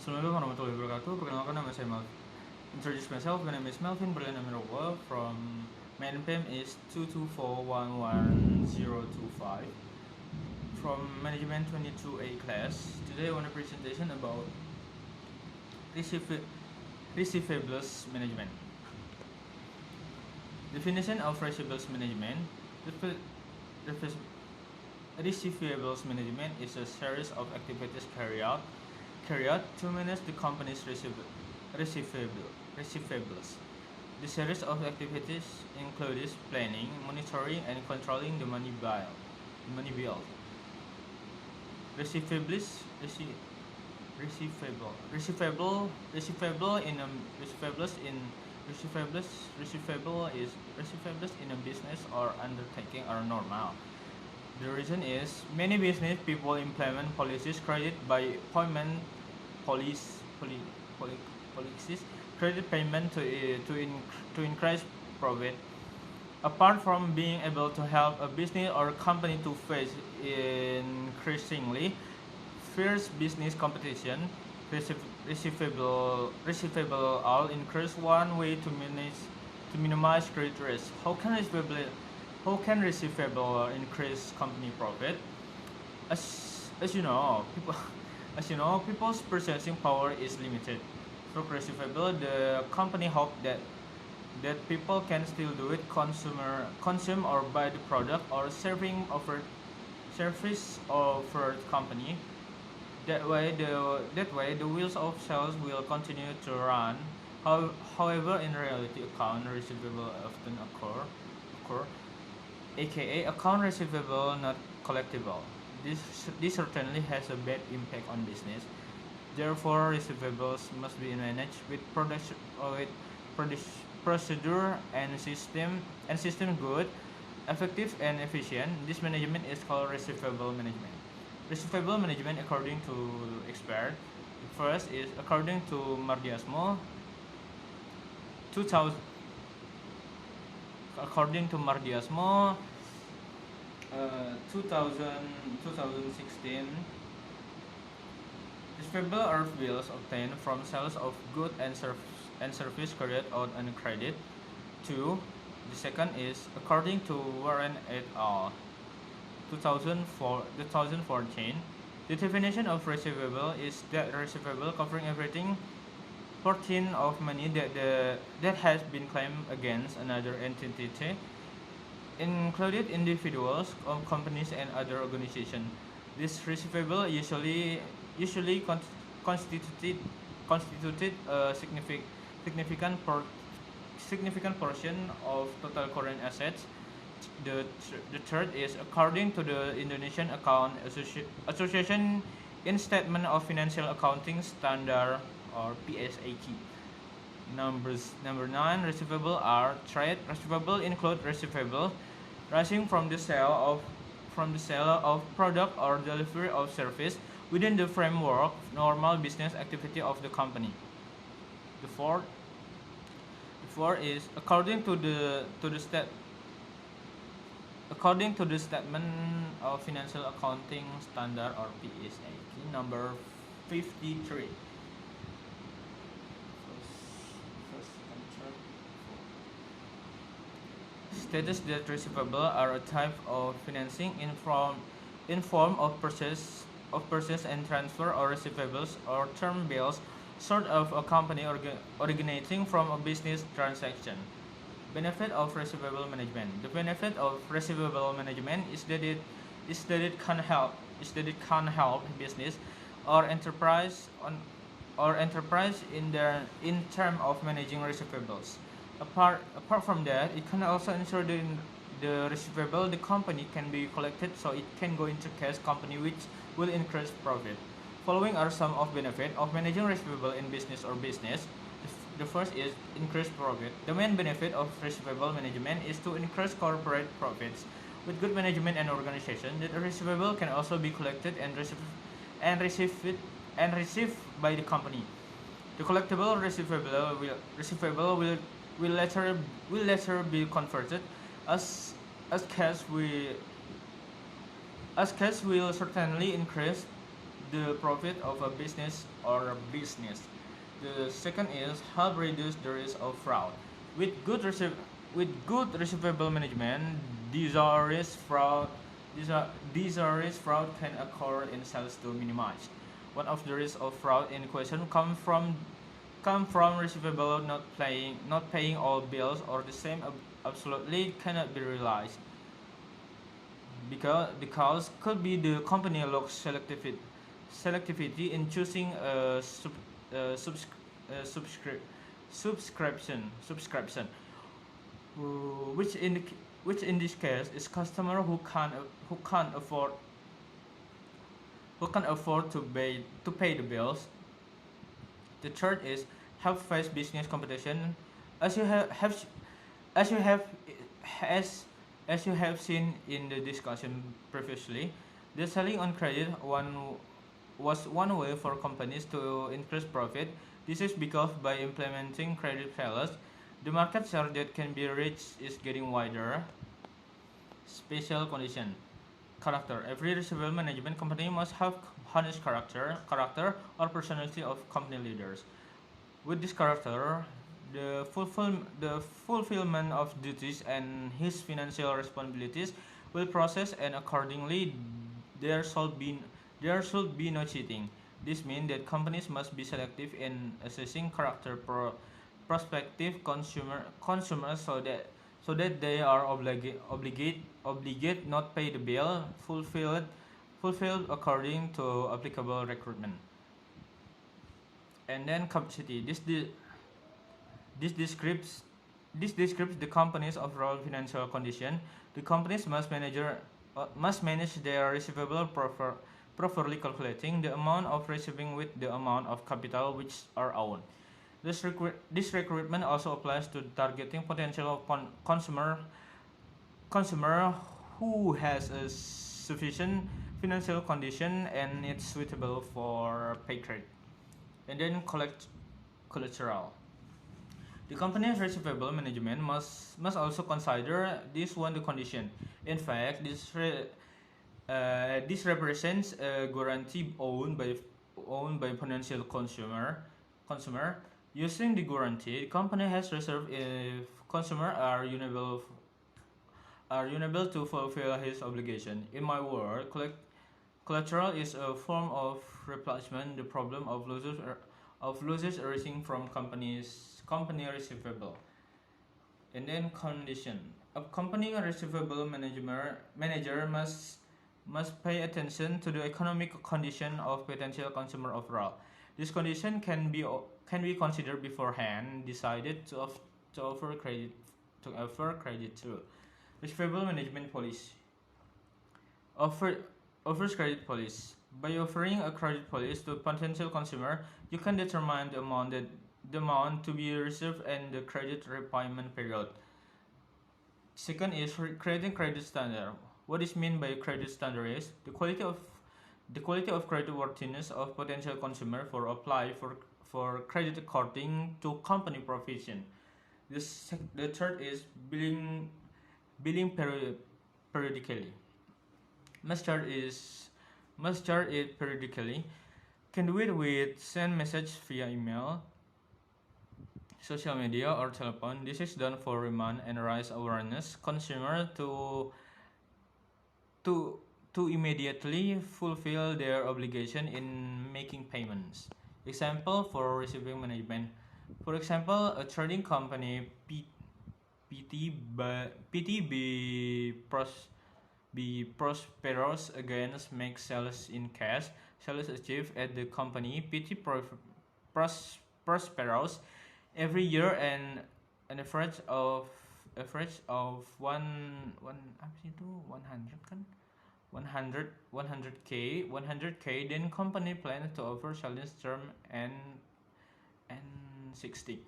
Assalamualaikum warahmatullahi wabarakatuh. Perkenalkan, nama saya Melvin. Introduce myself. My name is Melvin Berlin Amirullah from my NPM is 224111025 from Management 22A class. Today I want a presentation about receivables management. Definition of receivables management. Receivables management is a series of activities carried out to manage the company's receivables. The series of activities includes planning, monitoring, and controlling the money bill. Receivables, receivables in a business or undertaking are normal. The reason is many business people implement policies credit by payment policies credit payment to increase profit. Apart from being able to help a business or company to face increasingly fierce business competition, receivable all increase one way to minimize credit risk. How can receivable increase company profit? As you know, people's purchasing power is limited. Through receivable, the company hope that people can still do it, consume or buy the product or service offered company. That way the wheels of sales will continue to run. However, in reality, account receivable often occur, aka account receivable not collectible. This certainly has a bad impact on business. Therefore, receivables must be managed with procedure and system good, effective and efficient. This management is called receivable management. Receivable management, according to expert, first is according to Mardiasmo, 2000. According to Mardiasmo, 2016, receivable are bills obtained from sales of goods and service carried out on credit. 2. The second is according to Warren et al. 2014. The definition of receivable is that receivable covering everything portion of money that has been claimed against another entity, included individuals, companies, and other organizations. This receivable usually constituted a significant portion of total current assets. The third is according to the Indonesian Account Association in Statement of Financial Accounting Standard or PSAK. Number 9, receivable are trade. Receivable include receivable rising from the sale of product or delivery of service within the framework of normal business activity of the company. The fourth is according to the Statement of Financial Accounting Standard or PSAK. Number 53. Status that receivable are a type of financing in form of purchase and transfer or receivables or term bills, sort of a company originating from a business transaction. Benefit of receivable management. The benefit of receivable management is that it can help business or enterprise in term of managing receivables. Apart from that, it can also ensure the receivable the company can be collected, so it can go into cash company, which will increase profit. Following are some of benefit of managing receivable in business or business. The first is increased profit. The main benefit of receivable management is to increase corporate profits. With good management and organization, the receivable can also be collected and received by the company. The collectible receivable will later be converted as cash will certainly increase the profit of a business or a business. The second is help reduce the risk of fraud. With good with good receivable management, these fraud can occur in sales to minimize. One of the risks of fraud in question come from receivable not paying all bills, or the same absolutely cannot be realized because could be the company lacks selectivity in choosing a subscription subscription, uh, which in which in this case is customer who can't afford to pay the bills. The third is help face business competition. As you have as you have as as you have seen in the discussion previously, the selling on credit was one way for companies to increase profit. This is because by implementing credit failures, the market share that can be reached is getting wider. Special condition character. Every receivable management company must have honest character or personality of company leaders. With this character, the fulfillment of duties and his financial responsibilities will process, and accordingly there should be no cheating. This means that companies must be selective in assessing character prospective consumers so that they are obligate not pay the bill fulfilled according to applicable recruitment. And then capacity. This describes this describes the company's overall financial condition. The companies must manage their receivable properly, calculating the amount of receiving with the amount of capital which are owned. This recruitment also applies to targeting potential consumer who has a sufficient financial condition and it's suitable for pay credit. And then collateral. The company's receivable management must also consider this one the condition. In fact, this represents a guarantee owned by potential consumer. Using the guarantee, the company has reserved if consumer are unable to fulfill his obligation. In my word, collateral is a form of replacement the problem of losses arising from company receivable. And then condition. A company receivable manager must pay attention to the economic condition of potential consumer overall. This condition can be considered beforehand, decided to offer credit to. Receivable management policy. Offers credit policy. By offering a credit policy to a potential consumer, you can determine the amount to be received and the credit repayment period. Second is creating credit standard. What is meant by credit standard is the quality of creditworthiness of potential consumer for apply for credit according to company provision. The third is billing periodically. Must charge it periodically. Can do it with send message via email, social media, or telephone. This is done for remind and raise awareness consumer to immediately fulfill their obligation in making payments. Example for receiving management. For example, a trading company be prosperous against make sales in cash. Sales achieved at the company prosperous every year and an average of one apa sih itu 100 kan 100k. Then company plans to offer sales term and 60.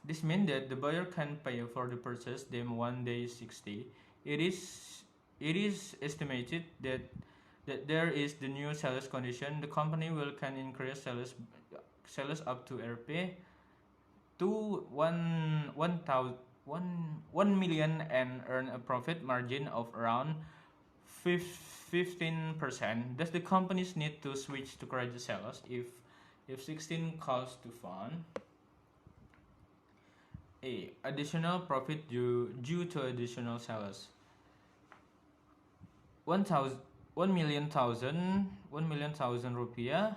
This means that the buyer can pay for the purchase them one day 60. It is estimated that there is the new sales condition. The company can increase sales up to Rp to 1 million and earn a profit margin of around 15%. Does the companies need to switch to credit sellers if 16 calls to fund? A. Additional profit due to additional sellers. 1,000,000 rupiah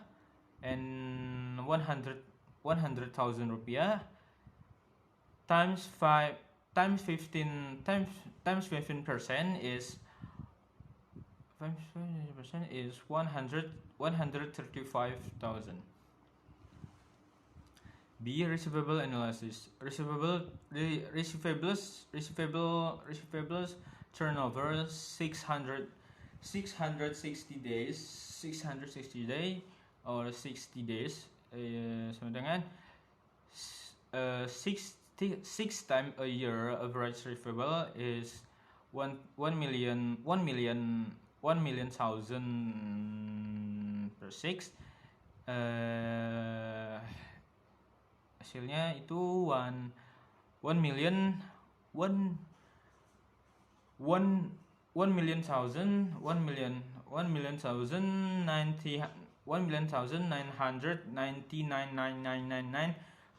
and 100,000 rupiah times 5 times 15 times 15% is 15% is 135,000. B. Receivable analysis. Receivables turnover 660 days or 60 days sama dengan 6 times a year. Average receivable is 1,000,000 per 6. Hasilnya itu 1,999,999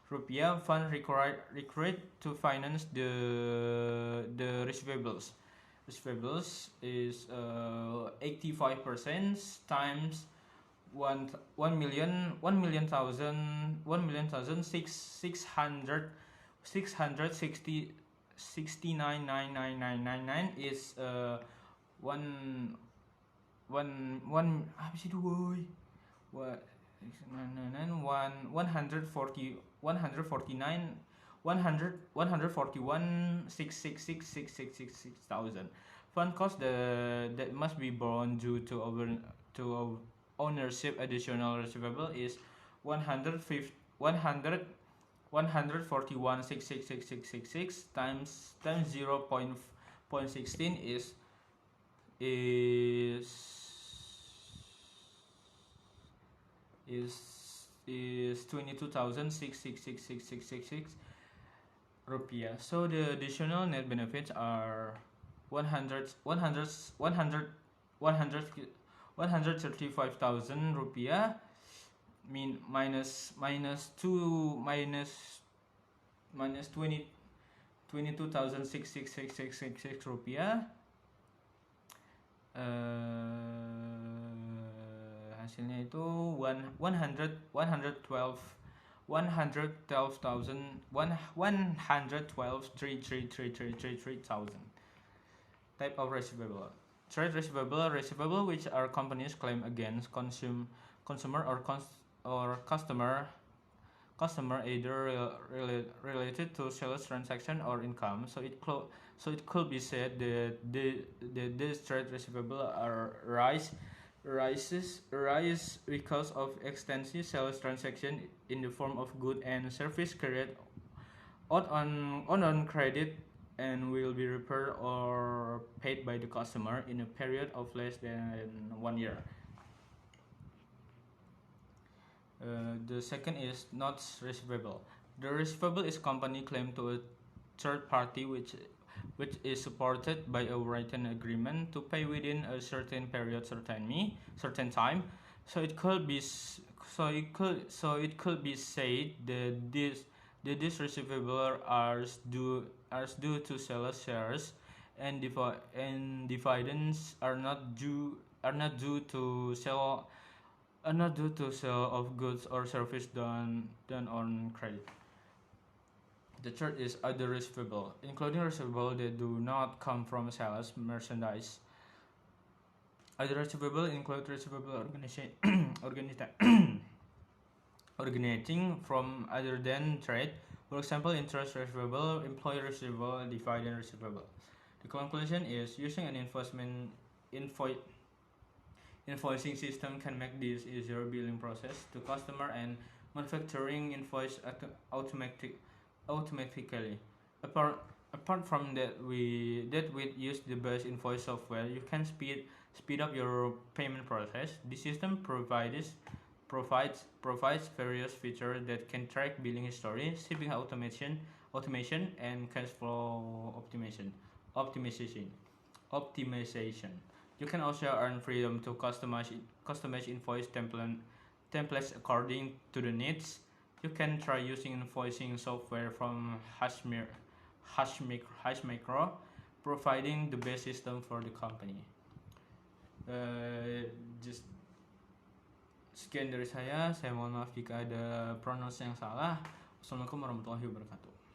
rupiah fund required to finance the receivables. Receivables is 85% times 1,000,669,999 is 141,666,666,000. Fund cost that must be borne due to ownership additional receivable is 141,666,666 times 0.16 is 22,666,666 rupiah. So the additional net benefits are 135,000 rupiah minus 22,666 rupiah. Hasilnya itu 112,333,000. Type of receivable. Trade receivable which are companies claim against consumer or customer either related to sales transaction or income. So it could be said that this trade receivable are rises because of extensive sales transaction in the form of good and service carried out on credit and will be repaired or paid by the customer in a period of less than 1 year. The second is not receivable. The receivable is company claim to a third party which is supported by a written agreement to pay within a certain period, certain time. So it could be said that this receivable are due to sellers shares, and dividends are not due to sale of goods or service done on credit. The third is other receivable, including receivable that do not come from sales merchandise. Other receivable include receivable originating from other than trade, for example, interest receivable, employee receivable, dividend receivable. The conclusion is using an invoicing system can make this easier billing process to customer and manufacturing invoice automatically. Apart from that, with use the base invoice software, you can speed up your payment process. The system provides various features that can track billing history, shipping automation, and cash flow optimization. You can also earn freedom to customize invoice templates according to the needs. You can try using invoicing software from Hashmicro, providing the best system for the company. Just sekian dari saya mohon maaf jika ada pronounce yang salah. Wassalamualaikum warahmatullahi wabarakatuh.